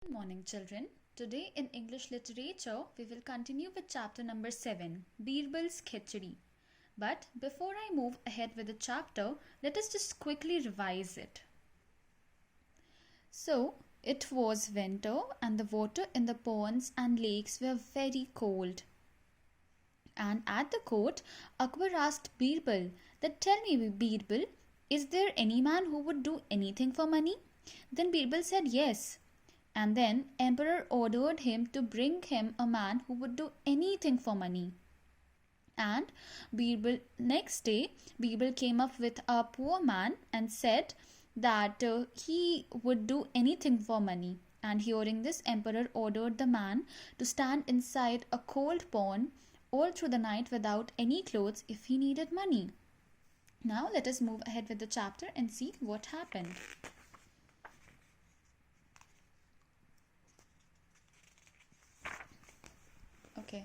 Good morning, children. Today in English literature, we will continue with chapter number 7, Birbal's Khichdi. But before I move ahead with the chapter, let us just quickly revise it. So, it was winter and the water in the ponds and lakes were very cold. And at the court, Akbar asked Birbal that, "Tell me, Birbal, is there any man who would do anything for money?" Then Birbal said yes. And then Emperor ordered him to bring him a man who would do anything for money. And next day, Birbal came up with a poor man and said that he would do anything for money. And hearing this, Emperor ordered the man to stand inside a cold pond all through the night without any clothes if he needed money. Now let us move ahead with the chapter and see what happened. Okay.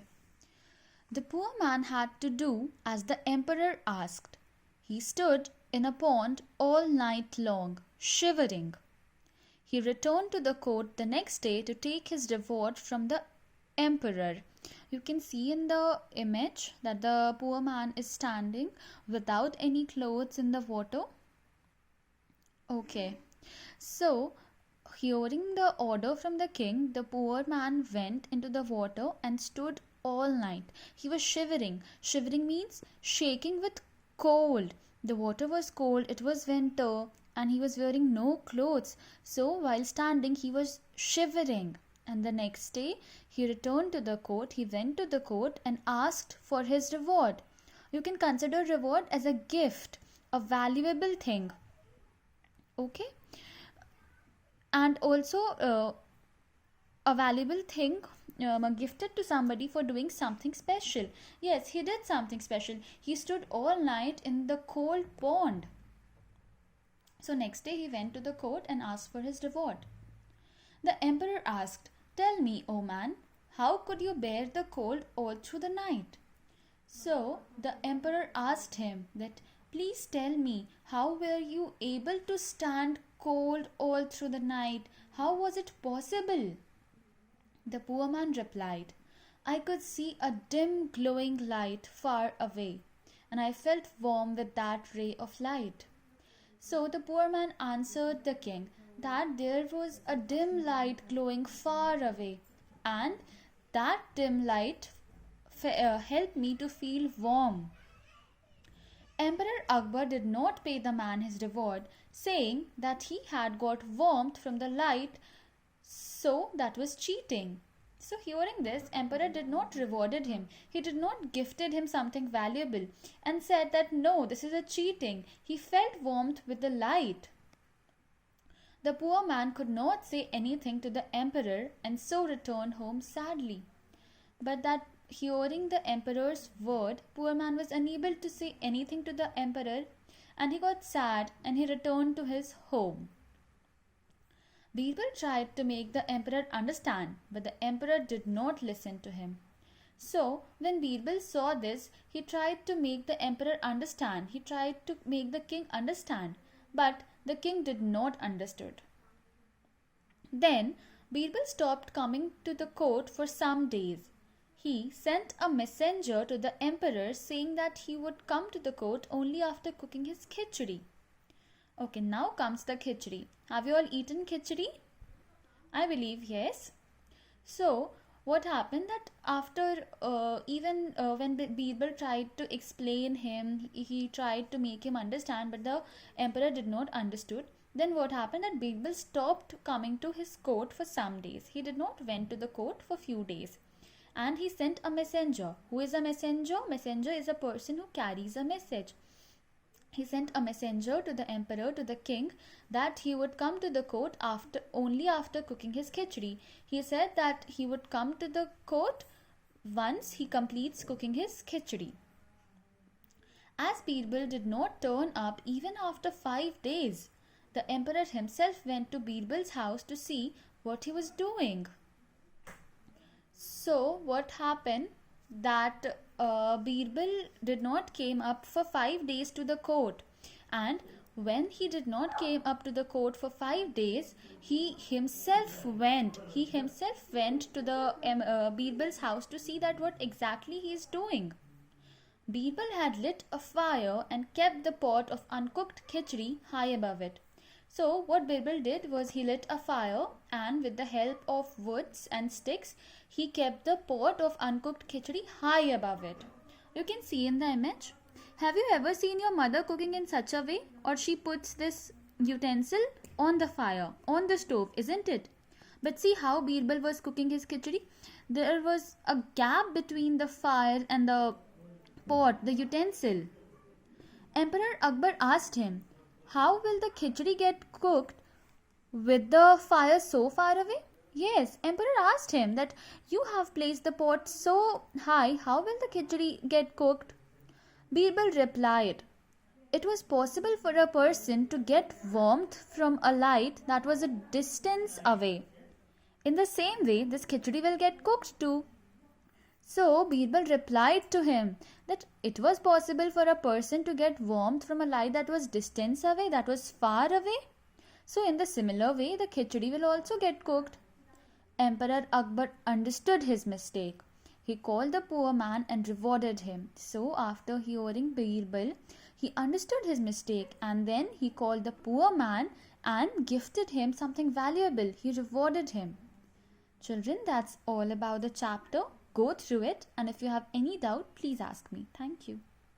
The poor man had to do as the emperor asked. He stood in a pond all night long, shivering. He returned to the court the next day to take his reward from the emperor. You can see in the image that the poor man is standing without any clothes in the water. Okay. So, hearing the order from the king, the poor man went into the water and stood all night. He was shivering. Shivering means shaking with cold. The water was cold, it was winter, and he was wearing no clothes. So, while standing, he was shivering. And the next day, he returned to the court. He went to the court and asked for his reward. You can consider reward as a gift, a valuable thing. Okay? And also a valuable thing gifted to somebody for doing something special. Yes, he did something special. He stood all night in the cold pond. So next day he went to the court and asked for his reward. The emperor asked, "Tell me, O man, how could you bear the cold all through the night?" So the emperor asked him that, "Please tell me, how were you able to stand cold all through the night? How was it possible?" The poor man replied, "I could see a dim glowing light far away, and I felt warm with that ray of light." So the poor man answered the king that there was a dim light glowing far away, and that dim light helped me to feel warm. Emperor Akbar did not pay the man his reward, saying that he had got warmth from the light, so that was cheating. So hearing this, emperor did not rewarded him. He did not gifted him something valuable and said that no, this is a cheating. He felt warmth with the light. The poor man could not say anything to the emperor and so returned home sadly. But that hearing the emperor's word, poor man was unable to say anything to the emperor, and he got sad and he returned to his home. Birbal tried to make the emperor understand, but the emperor did not listen to him. So, when Birbal saw this, he tried to make the emperor understand. He tried to make the king understand, but the king did not understood. Then, Birbal stopped coming to the court for some days. He sent a messenger to the emperor saying that he would come to the court only after cooking his khichdi. Okay, now comes the khichdi. Have you all eaten khichdi? I believe yes. So, what happened that after when Birbal tried to explain him, he tried to make him understand, but the emperor did not understood. Then what happened that Birbal stopped coming to his court for some days. He did not went to the court for few days. And he sent a messenger. Who is a messenger? Messenger is a person who carries a message. He sent a messenger to the emperor, to the king, that he would come to the court only after cooking his khichdi. He said that he would come to the court once he completes cooking his khichdi. As Birbal did not turn up even after 5 days, the emperor himself went to Birbal's house to see what he was doing. So what happened that Birbal did not came up for 5 days to the court, and When he did not came up to the court for 5 days, he himself went to the Birbal's house to see that what exactly he is doing. Birbal had lit a fire and kept the pot of uncooked khichdi high above it. So what Birbal did was he lit a fire, and with the help of woods and sticks, he kept the pot of uncooked khichdi high above it. You can see in the image. Have you ever seen your mother cooking in such a way? Or she puts this utensil on the fire, on the stove, isn't it? But see how Birbal was cooking his khichdi? There was a gap between the fire and the pot, the utensil. Emperor Akbar asked him, how will the khichdi get cooked with the fire so far away? Yes, Emperor asked him that you have placed the pot so high, how will the khichdi get cooked? Birbal replied, it was possible for a person to get warmth from a light that was a distance away. In the same way, this khichdi will get cooked too. So Birbal replied to him that it was possible for a person to get warmth from a light that was distance away, that was far away. So in the similar way, the khichdi will also get cooked. Emperor Akbar understood his mistake. He called the poor man and rewarded him. So after hearing Birbal, he understood his mistake, and then he called the poor man and gifted him something valuable. He rewarded him. Children, that's all about the chapter. Go through it, and if you have any doubt, please ask me. Thank you.